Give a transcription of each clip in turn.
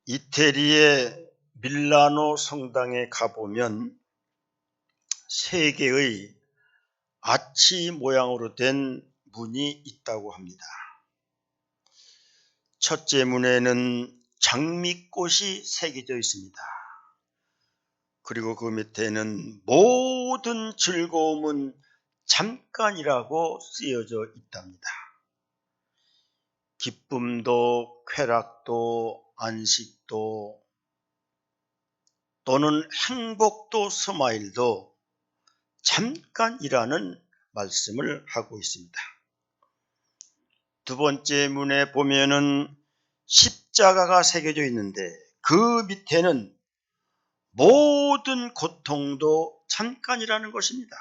이태리의 밀라노 성당에 가보면 세 개의 아치 모양으로 된 문이 있다고 합니다. 첫째 문에는 장미꽃이 새겨져 있습니다. 그리고 그 밑에는 모든 즐거움은 잠깐이라고 쓰여져 있답니다. 기쁨도 쾌락도 안식도 또는 행복도 스마일도 잠깐이라는 말씀을 하고 있습니다. 두 번째 문에 보면은 십자가가 새겨져 있는데 그 밑에는 모든 고통도 잠깐이라는 것입니다.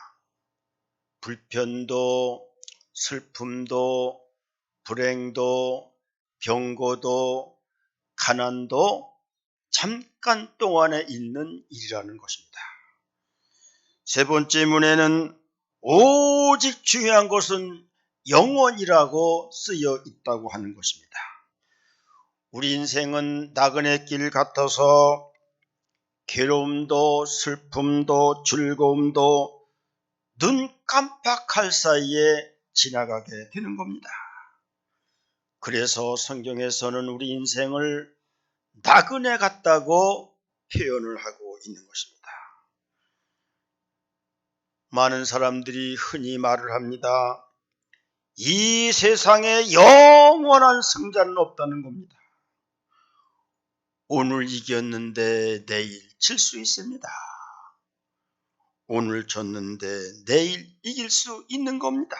불편도 슬픔도 불행도 병고도 가난도 잠깐 동안에 있는 일이라는 것입니다. 세 번째 문에는 오직 중요한 것은 영원이라고 쓰여 있다고 하는 것입니다. 우리 인생은 나그네 길 같아서 괴로움도 슬픔도 즐거움도 눈 깜빡할 사이에 지나가게 되는 겁니다. 그래서 성경에서는 우리 인생을 나그네 같다고 표현을 하고 있는 것입니다. 많은 사람들이 흔히 말을 합니다. 이 세상에 영원한 승자는 없다는 겁니다. 오늘 이겼는데 내일 질 수 있습니다. 오늘 졌는데 내일 이길 수 있는 겁니다.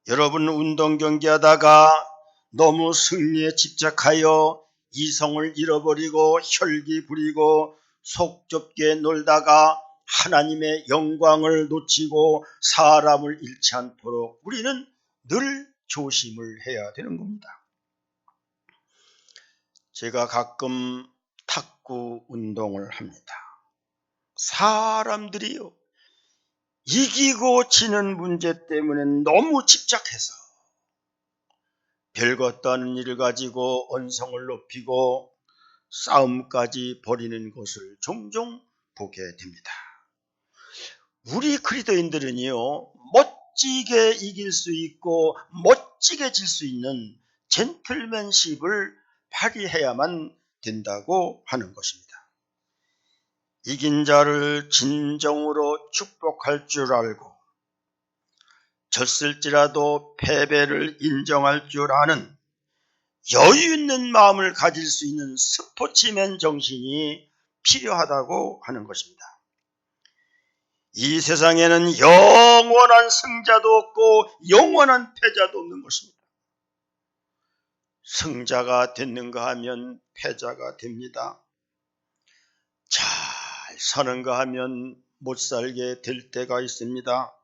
여러분 운동 경기하다가 너무 승리에 집착하여 이성을 잃어버리고 혈기 부리고 속 좁게 놀다가 하나님의 영광을 놓치고 사람을 잃지 않도록 우리는 늘 조심을 해야 되는 겁니다. 제가 가끔 탁구 운동을 합니다. 사람들이요, 이기고 지는 문제 때문에 너무 집착해서 별것도 아닌 일을 가지고 언성을 높이고 싸움까지 벌이는 것을 종종 보게 됩니다. 우리 그리스도인들은요, 멋지게 이길 수 있고 멋지게 질 수 있는 젠틀맨십을 발휘해야만 된다고 하는 것입니다. 이긴 자를 진정으로 축복할 줄 알고 졌을지라도 패배를 인정할 줄 아는 여유 있는 마음을 가질 수 있는 스포츠맨 정신이 필요하다고 하는 것입니다. 이 세상에는 영원한 승자도 없고 영원한 패자도 없는 것입니다. 승자가 됐는가 하면 패자가 됩니다. 잘 사는가 하면 못 살게 될 때가 있습니다.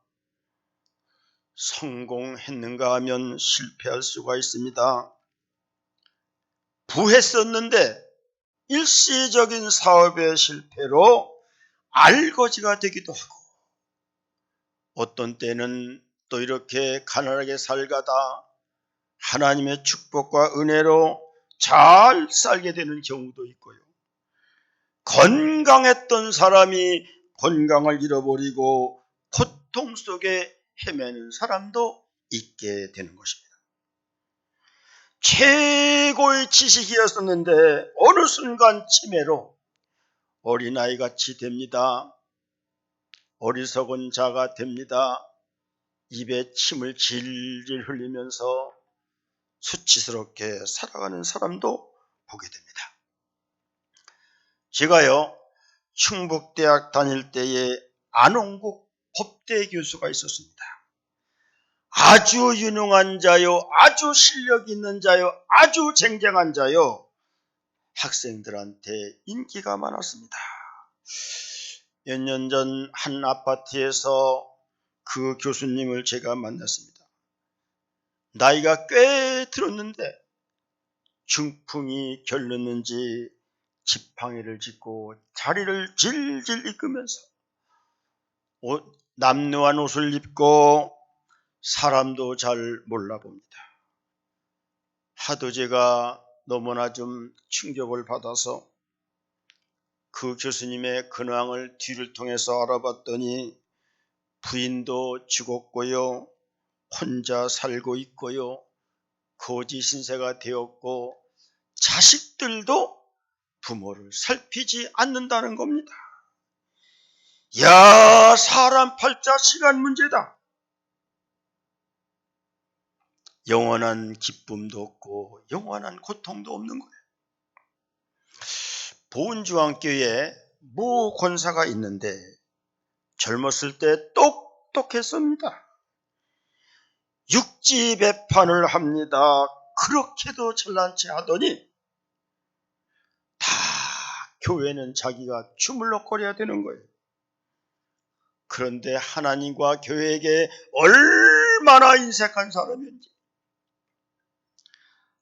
성공했는가 하면 실패할 수가 있습니다. 부했었는데 일시적인 사업의 실패로 알거지가 되기도 하고 어떤 때는 또 이렇게 가난하게 살다가 하나님의 축복과 은혜로 잘 살게 되는 경우도 있고요. 건강했던 사람이 건강을 잃어버리고 고통 속에 헤매는 사람도 있게 되는 것입니다. 최고의 지식이었었는데 어느 순간 치매로 어린아이같이 됩니다. 어리석은 자가 됩니다. 입에 침을 질질 흘리면서 수치스럽게 살아가는 사람도 보게 됩니다. 제가요, 충북대학 다닐 때에 안홍국 법대 교수가 있었습니다. 아주 유능한 자요, 아주 실력 있는 자요, 아주 쟁쟁한 자요, 학생들한테 인기가 많았습니다. 몇 년 전 한 아파트에서 그 교수님을 제가 만났습니다. 나이가 꽤 들었는데 중풍이 결렸는지 지팡이를 짚고 자리를 질질 이끌면서 남루한 옷을 입고 사람도 잘 몰라봅니다. 하도 제가 너무나 좀 충격을 받아서 그 교수님의 근황을 뒤를 통해서 알아봤더니 부인도 죽었고요, 혼자 살고 있고요, 거지 신세가 되었고 자식들도 부모를 살피지 않는다는 겁니다. 야, 사람 팔자 시간 문제다. 영원한 기쁨도 없고 영원한 고통도 없는 거예요. 보은중앙교회에 모 권사가 있는데 젊었을 때 똑똑했습니다. 육지배판을 합니다. 그렇게도 잘난 체 하더니 다 교회는 자기가 주물럭거려야 되는 거예요. 그런데 하나님과 교회에게 얼마나 인색한 사람인지,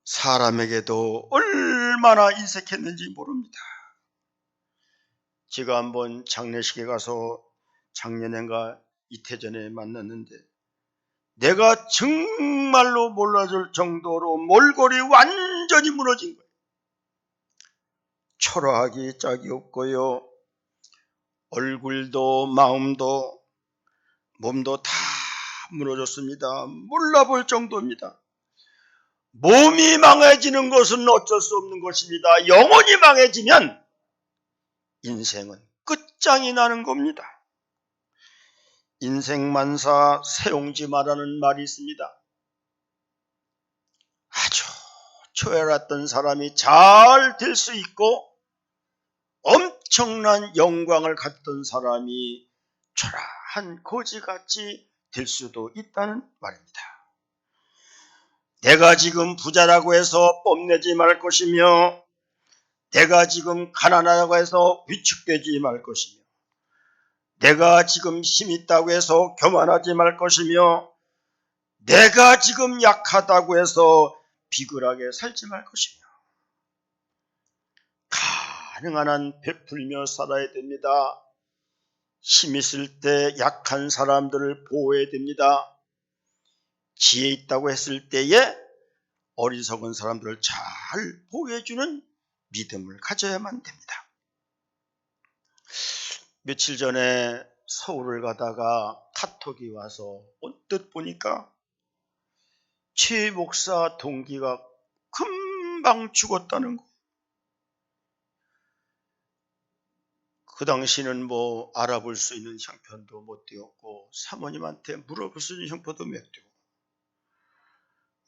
사람에게도 얼마나 인색했는지 모릅니다. 제가 한번 장례식에 가서 작년인가 이태 전에 만났는데 내가 정말로 몰라줄 정도로 몰골이 완전히 무너진 거예요. 초라하기 짝이 없고요, 얼굴도 마음도 몸도 다 무너졌습니다. 몰라볼 정도입니다. 몸이 망해지는 것은 어쩔 수 없는 것입니다. 영혼이 망해지면 인생은 끝장이 나는 겁니다. 인생만사 세옹지 마라는 말이 있습니다. 아주 초월했던 사람이 잘 될 수 있고 엄청난 영광을 갖던 사람이 초라한 거지같이 될 수도 있다는 말입니다. 내가 지금 부자라고 해서 뽐내지 말 것이며, 내가 지금 가난하다고 해서 위축되지 말 것이며, 내가 지금 힘 있다고 해서 교만하지 말 것이며, 내가 지금 약하다고 해서 비굴하게 살지 말 것이며, 가능한 한 베풀며 살아야 됩니다. 힘 있을 때 약한 사람들을 보호해야 됩니다. 지혜 있다고 했을 때에 어리석은 사람들을 잘 보호해주는 믿음을 가져야만 됩니다. 며칠 전에 서울을 가다가 카톡이 와서 언뜻 보니까 최 목사 동기가 금방 죽었다는 거. 그 당시는 뭐 알아볼 수 있는 형편도 못 되었고 사모님한테 물어볼 수 있는 형편도 못 되고,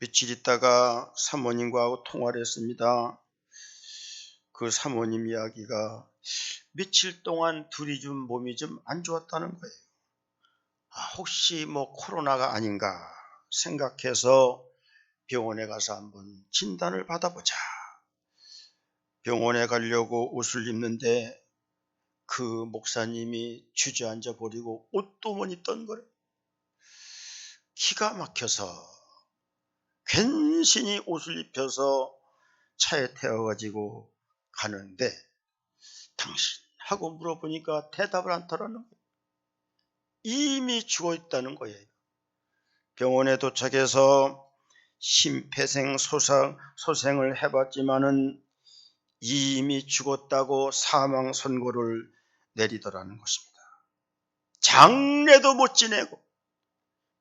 며칠 있다가 사모님과 통화를 했습니다. 그 사모님 이야기가 며칠 동안 둘이 좀 몸이 좀 안 좋았다는 거예요. 혹시 뭐 코로나가 아닌가 생각해서 병원에 가서 한번 진단을 받아보자. 병원에 가려고 옷을 입는데 그 목사님이 주저앉아 버리고 옷도 못 입던 거예요. 기가 막혀서 괜시니 옷을 입혀서 차에 태워가지고 가는데 당신하고 물어보니까 대답을 안 하라는 거예요. 이미 죽어 있다는 거예요. 병원에 도착해서 심폐소생을 해봤지만은 이미 죽었다고 사망 선고를 내리더라는 것입니다. 장례도 못 지내고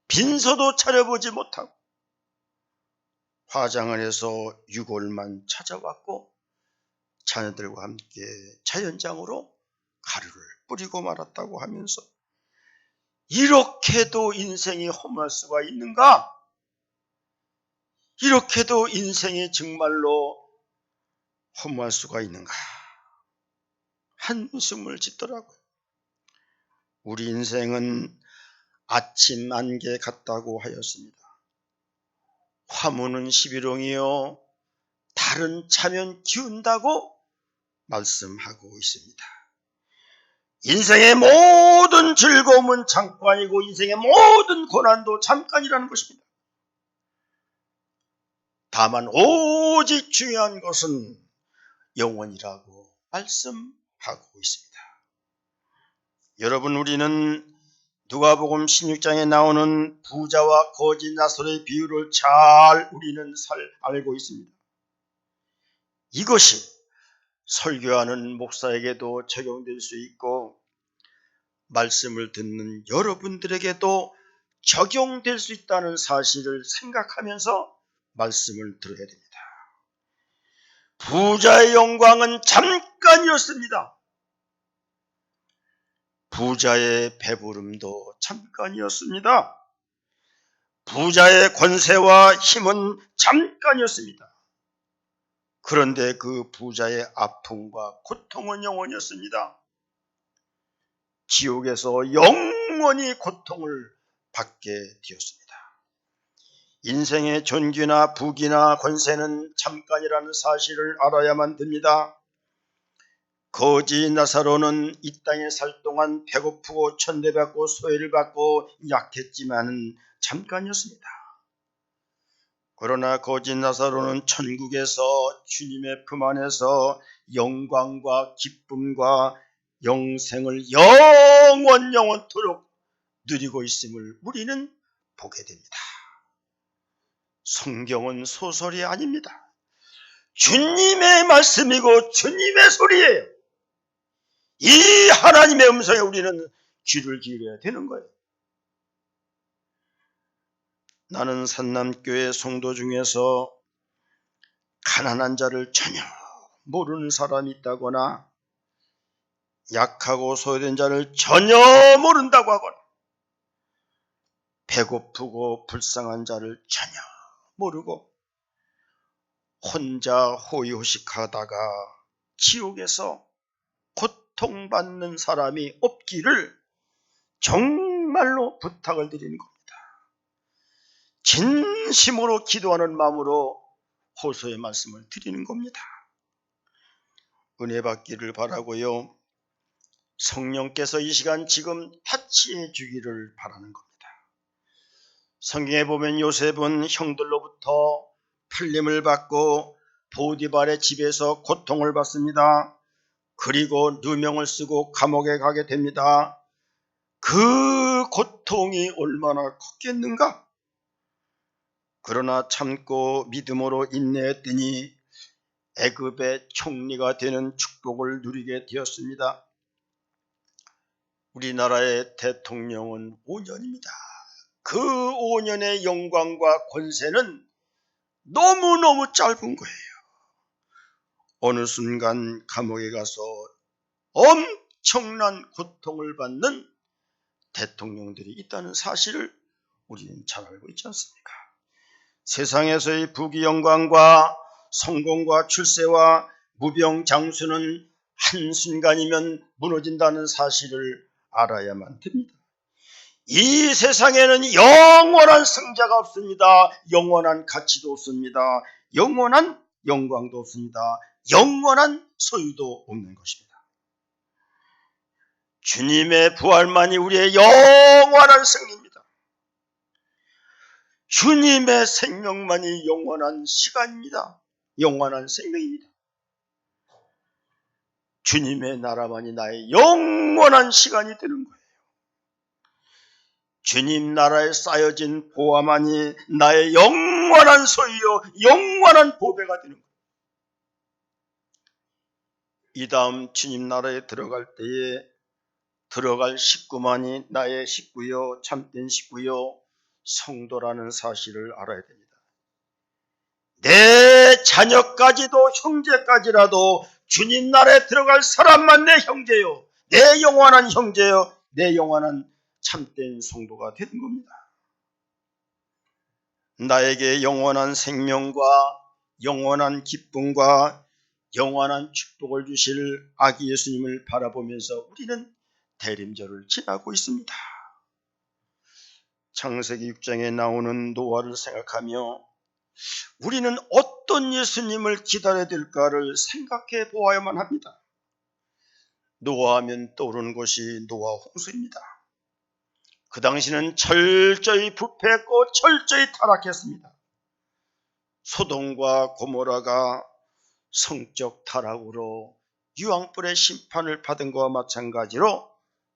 빈소도 차려보지 못하고 화장을 해서 유골만 찾아왔고 자녀들과 함께 자연장으로 가루를 뿌리고 말았다고 하면서, 이렇게도 인생이 험할 수가 있는가? 이렇게도 인생이 정말로 험할 수가 있는가? 한숨을 짓더라고요. 우리 인생은 아침 안개 같다고 하였습니다. 화무는 11홍이요 달은 차면 기운다고 말씀하고 있습니다. 인생의 모든 즐거움은 잠깐이고 인생의 모든 고난도 잠깐이라는 것입니다. 다만 오직 중요한 것은 영원이라고 말씀하고 있습니다. 여러분, 우리는 누가복음 16장에 나오는 부자와 거지 나설의 비유를 잘 우리는 알고 있습니다. 이것이 설교하는 목사에게도 적용될 수 있고 말씀을 듣는 여러분들에게도 적용될 수 있다는 사실을 생각하면서 말씀을 들어야 됩니다. 부자의 영광은 잠깐이었습니다. 부자의 배부름도 잠깐이었습니다. 부자의 권세와 힘은 잠깐이었습니다. 그런데 그 부자의 아픔과 고통은 영원이었습니다. 지옥에서 영원히 고통을 받게 되었습니다. 인생의 존귀나 부귀나 권세는 잠깐이라는 사실을 알아야만 됩니다. 거지 나사로는 이 땅에 살 동안 배고프고 천대받고 소외를 받고 약했지만 잠깐이었습니다. 그러나 거지 나사로는 천국에서 주님의 품 안에서 영광과 기쁨과 영생을 영원토록 누리고 있음을 우리는 보게 됩니다. 성경은 소설이 아닙니다. 주님의 말씀이고 주님의 소리예요. 이 하나님의 음성에 우리는 귀를 기울여야 되는 거예요. 나는 산남교회 성도 중에서 가난한 자를 전혀 모르는 사람이 있다거나 약하고 소외된 자를 전혀 모른다고 하거나 배고프고 불쌍한 자를 전혀 모르고 혼자 호의호식하다가 지옥에서 고통받는 사람이 없기를 정말로 부탁을 드리는 겁니다. 진심으로 기도하는 마음으로 호소의 말씀을 드리는 겁니다. 은혜 받기를 바라고요. 성령께서 이 시간 지금 타치해 주기를 바라는 겁니다. 성경에 보면 요셉은 형들로부터 팔림을 받고 보디발의 집에서 고통을 받습니다. 그리고 누명을 쓰고 감옥에 가게 됩니다. 그 고통이 얼마나 컸겠는가? 그러나 참고 믿음으로 인내했더니 애굽의 총리가 되는 축복을 누리게 되었습니다. 우리나라의 대통령은 5년입니다. 그 5년의 영광과 권세는 너무너무 짧은 거예요. 어느 순간 감옥에 가서 엄청난 고통을 받는 대통령들이 있다는 사실을 우리는 잘 알고 있지 않습니까? 세상에서의 부귀 영광과 성공과 출세와 무병장수는 한순간이면 무너진다는 사실을 알아야만 됩니다. 이 세상에는 영원한 승자가 없습니다. 영원한 가치도 없습니다. 영원한 영광도 없습니다. 영원한 소유도 없는 것입니다. 주님의 부활만이 우리의 영원한 승리입니다. 주님의 생명만이 영원한 시간입니다. 영원한 생명입니다. 주님의 나라만이 나의 영원한 시간이 되는 거예요. 주님 나라에 쌓여진 보화만이 나의 영원한 소유요 영원한 보배가 되는 거예요. 이 다음 주님 나라에 들어갈 때에 들어갈 식구만이 나의 식구요 참된 식구요 성도라는 사실을 알아야 됩니다. 내 자녀까지도 형제까지라도 주님 나라에 들어갈 사람만 내 형제요, 내 영원한 형제요, 내 영원한 참된 성도가 되는 겁니다. 나에게 영원한 생명과 영원한 기쁨과 영원한 축복을 주실 아기 예수님을 바라보면서 우리는 대림절을 지나고 있습니다. 창세기 6장에 나오는 노아를 생각하며 우리는 어떤 예수님을 기다려야 될까를 생각해 보아야만 합니다. 노아하면 떠오르는 것이 노아 홍수입니다. 그 당시는 철저히 부패했고 철저히 타락했습니다. 소돔과 고모라가 성적 타락으로 유황불의 심판을 받은 것과 마찬가지로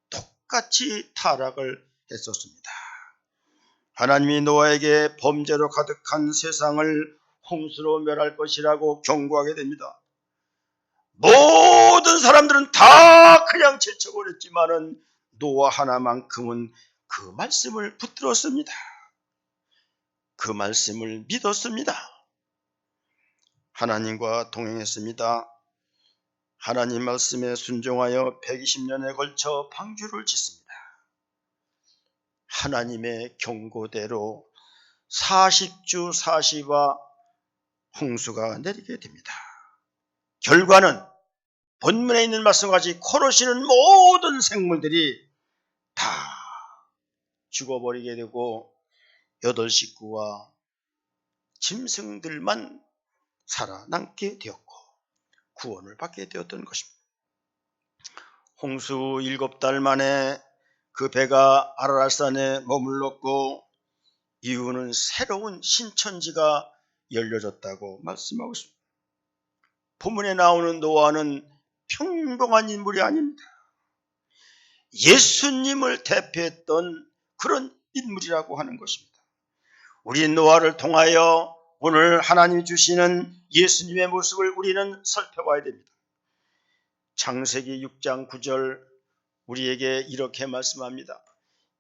똑같이 타락을 했었습니다. 하나님이 노아에게 범죄로 가득한 세상을 홍수로 멸할 것이라고 경고하게 됩니다. 모든 사람들은 다 그냥 제쳐버렸지만은 노아 하나만큼은 그 말씀을 붙들었습니다. 그 말씀을 믿었습니다. 하나님과 동행했습니다. 하나님 말씀에 순종하여 120년에 걸쳐 방주를 짓습니다. 하나님의 경고대로 40주 40화 홍수가 내리게 됩니다. 결과는 본문에 있는 말씀과 같이 코로 쉬는 모든 생물들이 다 죽어버리게 되고 8식구와 짐승들만 살아남게 되었고 구원을 받게 되었던 것입니다. 홍수 7달 만에 그 배가 아라랏산에 머물렀고 이후는 새로운 신천지가 열려졌다고 말씀하고 있습니다. 본문에 나오는 노아는 평범한 인물이 아닙니다. 예수님을 대표했던 그런 인물이라고 하는 것입니다. 우리 노아를 통하여 오늘 하나님이 주시는 예수님의 모습을 우리는 살펴봐야 됩니다. 창세기 6장 9절 우리에게 이렇게 말씀합니다.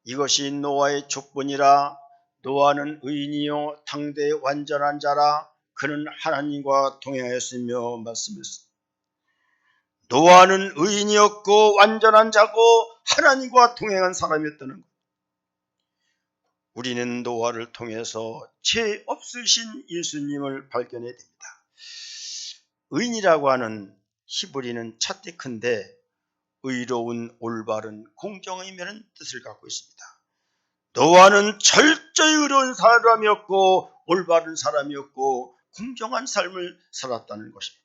이것이 노아의 족본이라. 노아는 의인이요 당대의 완전한 자라. 그는 하나님과 동행하였으며 말씀했습니다. 노아는 의인이었고 완전한 자고 하나님과 동행한 사람이었다는 것. 우리는 노아를 통해서 죄 없으신 예수님을 발견해야 됩니다. 의인이라고 하는 히브리는 차티크인데 의로운, 올바른, 공정의면은 뜻을 갖고 있습니다. 노아는 철저히 의로운 사람이었고 올바른 사람이었고 공정한 삶을 살았다는 것입니다.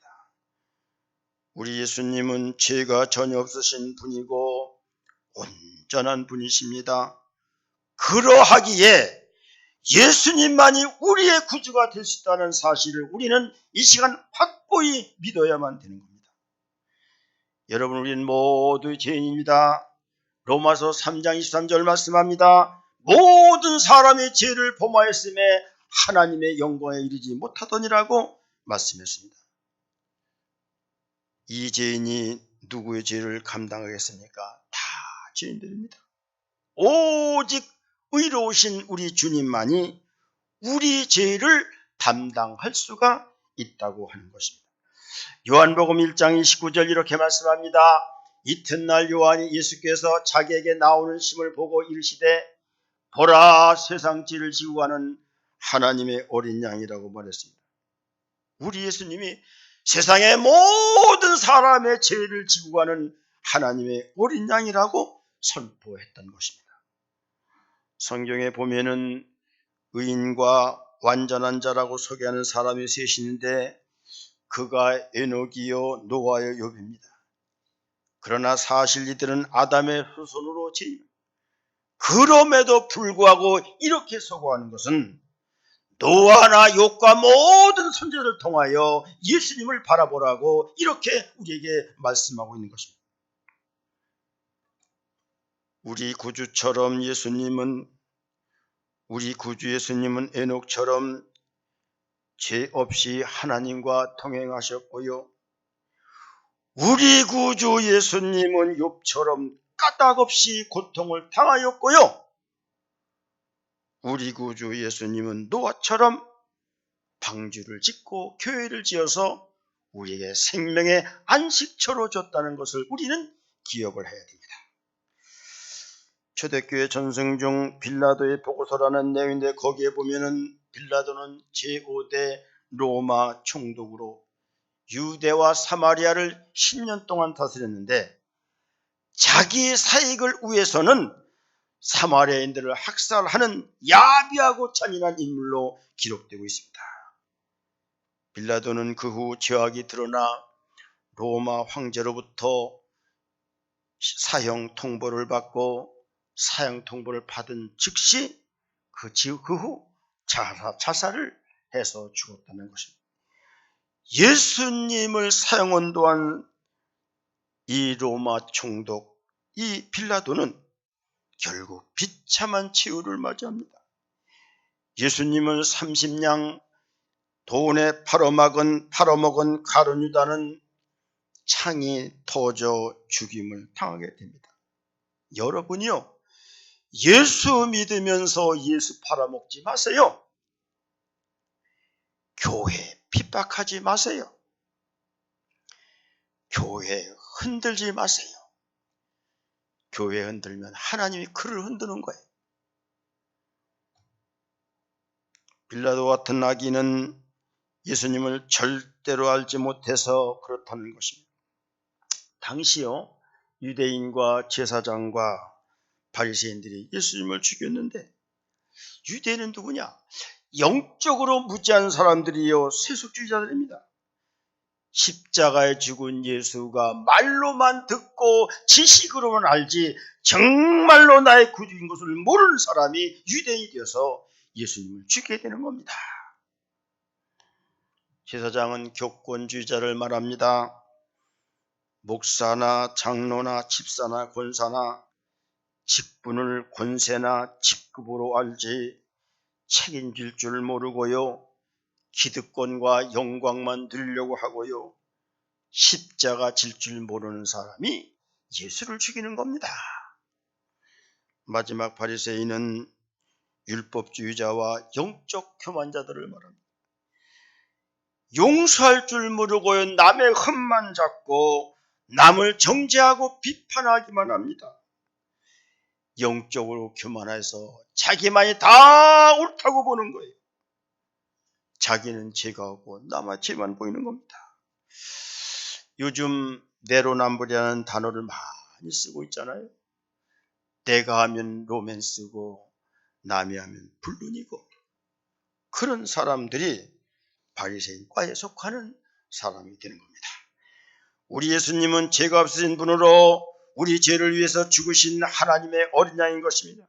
우리 예수님은 죄가 전혀 없으신 분이고 온전한 분이십니다. 그러하기에 예수님만이 우리의 구주가 될 수 있다는 사실을 우리는 이 시간 확고히 믿어야만 되는 겁니다. 여러분, 우리는 모두 죄인입니다. 로마서 3장 23절 말씀합니다. 모든 사람의 죄를 범하였음에 하나님의 영광에 이르지 못하더니라고 말씀했습니다. 이 죄인이 누구의 죄를 감당하겠습니까? 다 죄인들입니다. 오직 의로우신 우리 주님만이 우리 죄를 담당할 수가 있다고 하는 것입니다. 요한복음 1장 29절 이렇게 말씀합니다. 이튿날 요한이 예수께서 자기에게 나오는 심을 보고 이르시되 보라, 세상 죄를 지고 가는 하나님의 어린 양이라고 말했습니다. 우리 예수님이 세상의 모든 사람의 죄를 지고 가는 하나님의 어린 양이라고 선포했던 것입니다. 성경에 보면은 의인과 완전한 자라고 소개하는 사람이 셋이 있는데 그가 에녹이요 노아요 욥입니다. 그러나 사실 이들은 아담의 후손으로 죄입니다. 그럼에도 불구하고 이렇게 소고하는 것은 노아나 욥과 모든 선지자를 통하여 예수님을 바라보라고 이렇게 우리에게 말씀하고 있는 것입니다. 우리 구주 예수님은 에녹처럼 죄 없이 하나님과 동행하셨고요. 우리 구주 예수님은 욥처럼 까닭없이 고통을 당하였고요. 우리 구주 예수님은 노아처럼 방주를 짓고 교회를 지어서 우리에게 생명의 안식처로 줬다는 것을 우리는 기억을 해야 됩니다. 초대교회 전승 중 빌라도의 보고서라는 내용인데 거기에 보면은 빌라도는 제5대 로마 총독으로 유대와 사마리아를 10년 동안 다스렸는데 자기 사익을 위해서는 사마리아인들을 학살하는 야비하고 잔인한 인물로 기록되고 있습니다. 빌라도는 그 후 죄악이 드러나 로마 황제로부터 사형 통보를 받고 사형 통보를 받은 즉시 그 후 자살을 해서 죽었다는 것입니다. 예수님을 사형언도한 이 로마 총독, 이 빌라도는 결국 비참한 최후를 맞이합니다. 예수님을 30냥 돈에 팔아먹은 가룟유다는 창이 터져 죽임을 당하게 됩니다. 여러분이요, 예수 믿으면서 예수 팔아먹지 마세요. 교회 핍박하지 마세요. 교회 흔들지 마세요. 교회 흔들면 하나님이 그를 흔드는 거예요. 빌라도 같은 악인은 예수님을 절대로 알지 못해서 그렇다는 것입니다. 당시요, 유대인과 제사장과 바리새인들이 예수님을 죽였는데, 유대인은 누구냐? 영적으로 무지한 사람들이요, 세속주의자들입니다. 십자가에 죽은 예수가 말로만 듣고 지식으로만 알지 정말로 나의 구주인 것을 모르는 사람이 유대인이 되어서 예수님을 죽게 되는 겁니다. 제사장은 교권주의자를 말합니다. 목사나 장로나 집사나 권사나 직분을 권세나 직급으로 알지 책임질 줄 모르고요, 기득권과 영광만 누리려고 하고요, 십자가 질 줄 모르는 사람이 예수를 죽이는 겁니다. 마지막 바리새인은 율법주의자와 영적 교만자들을 말합니다. 용서할 줄 모르고요, 남의 흠만 잡고 남을 정죄하고 비판하기만 합니다. 영적으로 교만해서 자기만이 다 옳다고 보는 거예요. 자기는 죄가 없고 남아 죄만 보이는 겁니다. 요즘 내로남불이라는 단어를 많이 쓰고 있잖아요. 내가 하면 로맨스고 남이 하면 불륜이고, 그런 사람들이 바리새인과에 속하는 사람이 되는 겁니다. 우리 예수님은 죄가 없으신 분으로 우리 죄를 위해서 죽으신 하나님의 어린 양인 것입니다.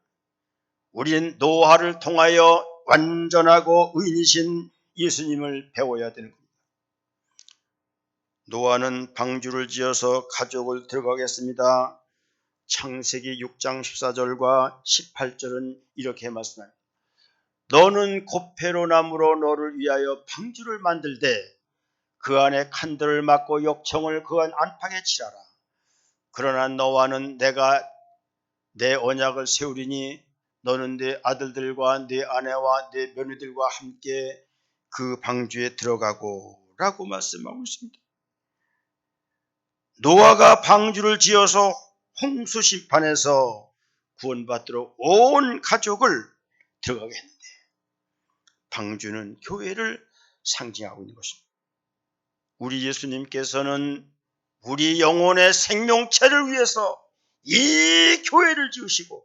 우리는 노아를 통하여 완전하고 의인이신 예수님을 배워야 되는 겁니다. 노아는 방주를 지어서 가족을 들어가겠습니다. 창세기 6장 14절과 18절은 이렇게 말씀합니다. 너는 고페로 나무로 너를 위하여 방주를 만들되 그 안에 칸들을 막고 역청을 그 안팎에 칠하라. 그러나 너와는 내가 내 언약을 세우리니 너는 내 아들들과 내 아내와 내 며느리들과 함께 그 방주에 들어가고 라고 말씀하고 있습니다. 노아가 방주를 지어서 홍수 심판에서 구원받도록 온 가족을 들어가게 했는데, 방주는 교회를 상징하고 있는 것입니다. 우리 예수님께서는 우리 영혼의 생명체를 위해서 이 교회를 지으시고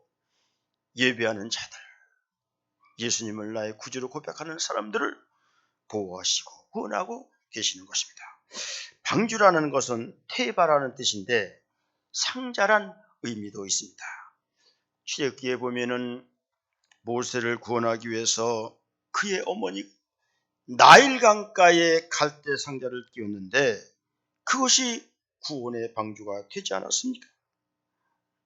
예배하는 자들, 예수님을 나의 구주로 고백하는 사람들을 보호하시고 구원하고 계시는 것입니다. 방주라는 것은 테바라는 뜻인데 상자란 의미도 있습니다. 출애굽기에 보면은 모세를 구원하기 위해서 그의 어머니 나일 강가에 갈대 상자를 띄웠는데 그것이 구원의 방주가 되지 않았습니까?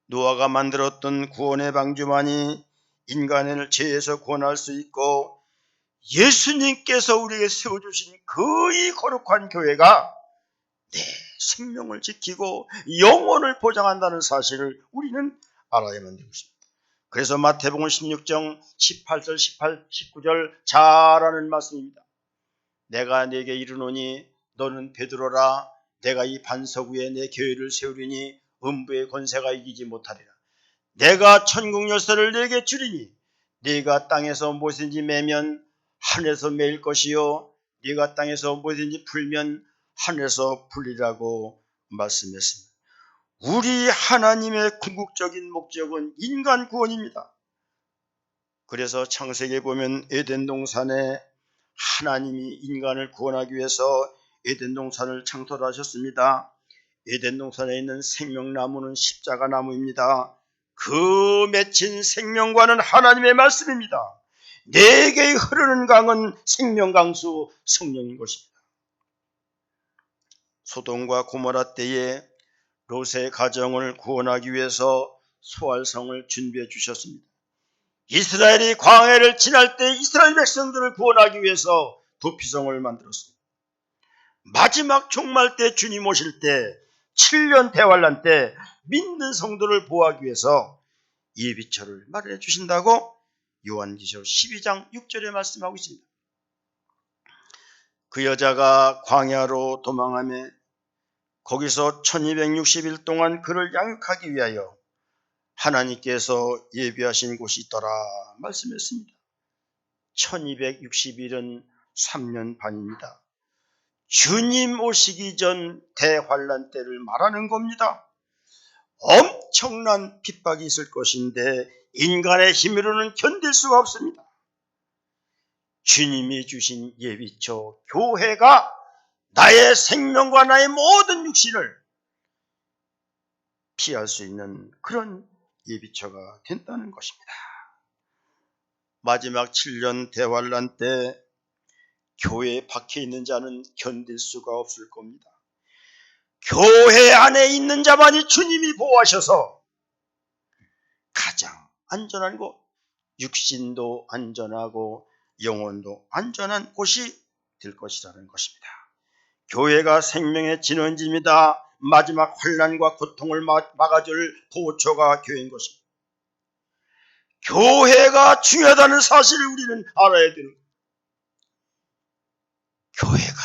노아가 만들었던 구원의 방주만이 인간을 죄에서 구원할 수 있고, 예수님께서 우리에게 세워주신 그 거룩한 교회가 내 생명을 지키고 영혼을 보장한다는 사실을 우리는 알아야만 되고 있습니다. 그래서 마태복음 16장 18절 19절 잘 아는 말씀입니다. 내가 네게 이르노니 너는 베드로라. 내가 이 반석 위에 내 교회를 세우리니 음부의 권세가 이기지 못하리라. 내가 천국 열쇠를 네게 주리니 네가 땅에서 무엇인지 매면 하늘에서 매일 것이요 네가 땅에서 무엇인지 풀면 하늘에서 풀리라고 말씀했습니다. 우리 하나님의 궁극적인 목적은 인간 구원입니다. 그래서 창세기에 보면 에덴 동산에 하나님이 인간을 구원하기 위해서 에덴 동산을 창설하셨습니다. 에덴 동산에 있는 생명나무는 십자가 나무입니다. 그 맺힌 생명과는 하나님의 말씀입니다. 내게 흐르는 강은 생명강수 성령인 것입니다. 소돔과 고모라 때에 롯의 가정을 구원하기 위해서 소알성을 준비해 주셨습니다. 이스라엘이 광야를 지날 때 이스라엘 백성들을 구원하기 위해서 도피성을 만들었습니다. 마지막 종말 때 주님 오실 때 7년 대환란 때 믿는 성도를 보호하기 위해서 예비처를 마련해 주신다고 요한계시록 12장 6절에 말씀하고 있습니다. 그 여자가 광야로 도망하며 거기서 1260일 동안 그를 양육하기 위하여 하나님께서 예비하신 곳이 있더라 말씀했습니다. 1260일은 3년 반입니다. 주님 오시기 전 대환란 때를 말하는 겁니다. 엄청난 핍박이 있을 것인데 인간의 힘으로는 견딜 수가 없습니다. 주님이 주신 예비처 교회가 나의 생명과 나의 모든 육신을 피할 수 있는 그런 예비처가 된다는 것입니다. 마지막 7년 대환란 때 교회에 박혀 있는 자는 견딜 수가 없을 겁니다. 교회 안에 있는 자만이 주님이 보호하셔서 가장 안전한 곳, 육신도 안전하고 영혼도 안전한 곳이 될 것이라는 것입니다. 교회가 생명의 진원지입니다. 마지막 환난과 고통을 막아줄 보호처가 교회인 것입니다. 교회가 중요하다는 사실을 우리는 알아야 되는 겁니다. 교회가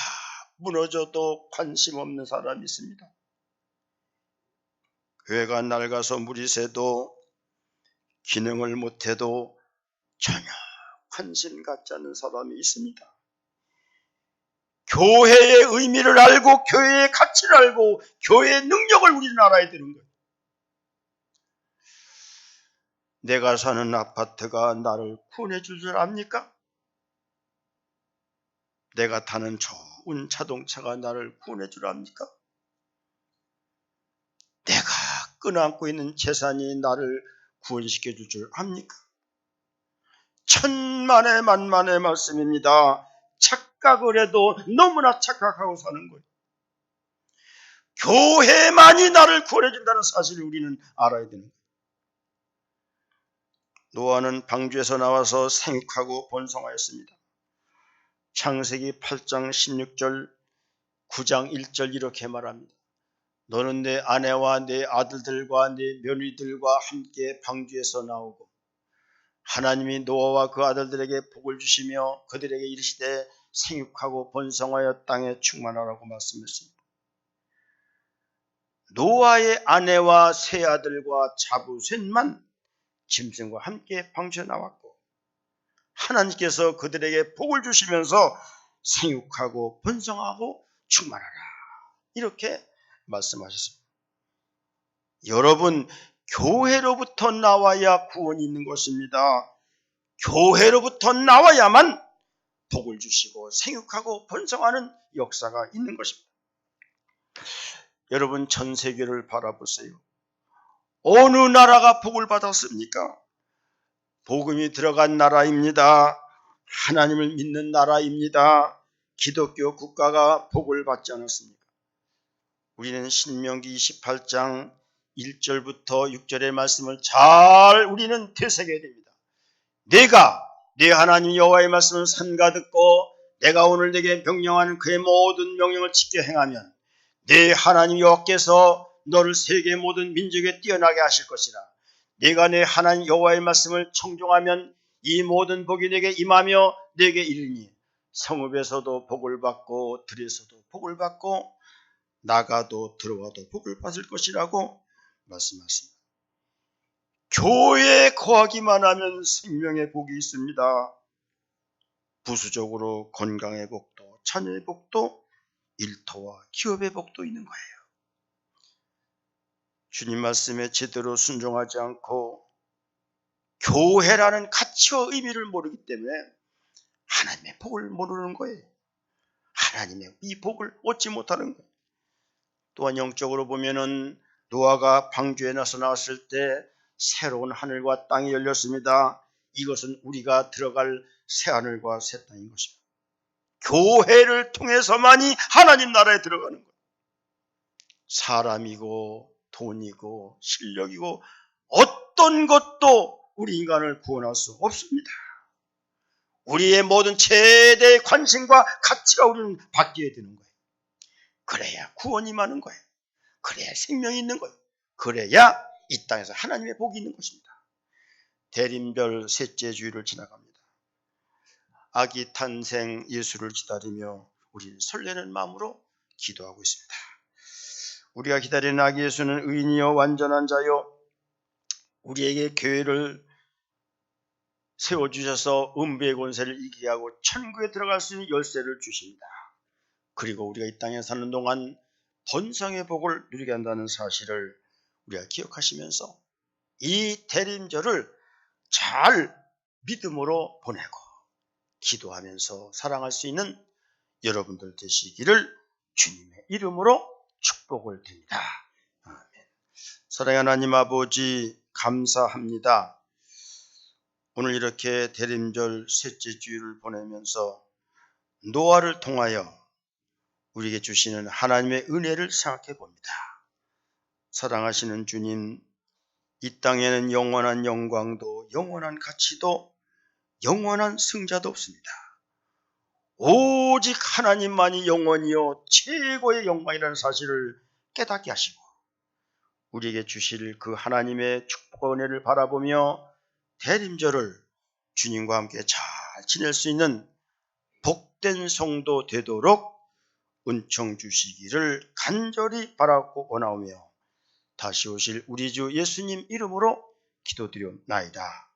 무너져도 관심 없는 사람이 있습니다. 교회가 낡아서 물이 새도 기능을 못해도 전혀 관심 갖지 않는 사람이 있습니다. 교회의 의미를 알고 교회의 가치를 알고 교회의 능력을 우리는 알아야 되는 거예요. 내가 사는 아파트가 나를 구원해 줄 줄 압니까? 내가 타는 좋은 자동차가 나를 구원해 줄 압니까? 내가 끈안고 있는 재산이 나를 구원시켜 줄 줄 압니까? 천만의 만만의 말씀입니다. 착각을 해도 너무나 착각하고 사는 거예요. 교회만이 나를 구원해 준다는 사실을 우리는 알아야 되는 거예요. 노아는 방주에서 나와서 생육하고 번성하였습니다. 창세기 8장 16절 9장 1절 이렇게 말합니다. 너는 내 아내와 내 아들들과 내 며느리들과 함께 방주에서 나오고 하나님이 노아와 그 아들들에게 복을 주시며 그들에게 이르시되 생육하고 번성하여 땅에 충만하라고 말씀했습니다. 노아의 아내와 세 아들과 자부셋만 짐승과 함께 방주에 나왔고 하나님께서 그들에게 복을 주시면서 생육하고 번성하고 충만하라 이렇게 말씀하셨습니다. 여러분, 교회로부터 나와야 구원이 있는 것입니다. 교회로부터 나와야만 복을 주시고 생육하고 번성하는 역사가 있는 것입니다. 여러분, 전 세계를 바라보세요. 어느 나라가 복을 받았습니까? 복음이 들어간 나라입니다. 하나님을 믿는 나라입니다. 기독교 국가가 복을 받지 않았습니까? 우리는 신명기 28장 1절부터 6절의 말씀을 잘 우리는 되새겨야 됩니다. 내가 내 하나님 여호와의 말씀을 삼가 듣고 내가 오늘 내게 명령하는 그의 모든 명령을 지켜 행하면 내 하나님 여호와께서 너를 세계 모든 민족에 뛰어나게 하실 것이라. 내가 내 하나님 여호와의 말씀을 청종하면 이 모든 복이 내게 임하며 내게 이르니 성읍에서도 복을 받고 들에서도 복을 받고 나가도 들어와도 복을 받을 것이라고 말씀하십니다. 교회에 거하기만 하면 생명의 복이 있습니다. 부수적으로 건강의 복도, 자녀의 복도, 일터와 기업의 복도 있는 거예요. 주님 말씀에 제대로 순종하지 않고 교회라는 가치와 의미를 모르기 때문에 하나님의 복을 모르는 거예요. 하나님의 이 복을 얻지 못하는 거예요. 또한 영적으로 보면은 노아가 방주에 나왔을 때 새로운 하늘과 땅이 열렸습니다. 이것은 우리가 들어갈 새 하늘과 새 땅인 것입니다. 교회를 통해서만이 하나님 나라에 들어가는 거예요. 사람이고 돈이고 실력이고 어떤 것도 우리 인간을 구원할 수 없습니다. 우리의 모든 최대의 관심과 가치가 우리는 바뀌어야 되는 거예요. 그래야 구원이 임하는 거예요. 그래야 생명이 있는 거예요. 그래야 이 땅에서 하나님의 복이 있는 것입니다. 대림절 셋째 주일을 지나갑니다. 아기 탄생 예수를 기다리며 우리는 설레는 마음으로 기도하고 있습니다. 우리가 기다리는 아기 예수는 의인이요 완전한 자요 우리에게 교회를 세워주셔서 음부의 권세를 이기게 하고 천국에 들어갈 수 있는 열쇠를 주십니다. 그리고 우리가 이 땅에 사는 동안 번성의 복을 누리게 한다는 사실을 우리가 기억하시면서 이 대림절을 잘 믿음으로 보내고 기도하면서 사랑할 수 있는 여러분들 되시기를 주님의 이름으로 축복을 드립니다. 아멘. 사랑하는 하나님 아버지 감사합니다. 오늘 이렇게 대림절 셋째 주일을 보내면서 노아를 통하여 우리에게 주시는 하나님의 은혜를 생각해 봅니다. 사랑하시는 주님, 이 땅에는 영원한 영광도 영원한 가치도 영원한 승자도 없습니다. 오직 하나님만이 영원이요 최고의 영광이라는 사실을 깨닫게 하시고 우리에게 주실 그 하나님의 축복과 은혜를 바라보며 대림절을 주님과 함께 잘 지낼 수 있는 복된 성도 되도록 은총 주시기를 간절히 바라고 원하오며 다시 오실 우리 주 예수님 이름으로 기도드리옵나이다.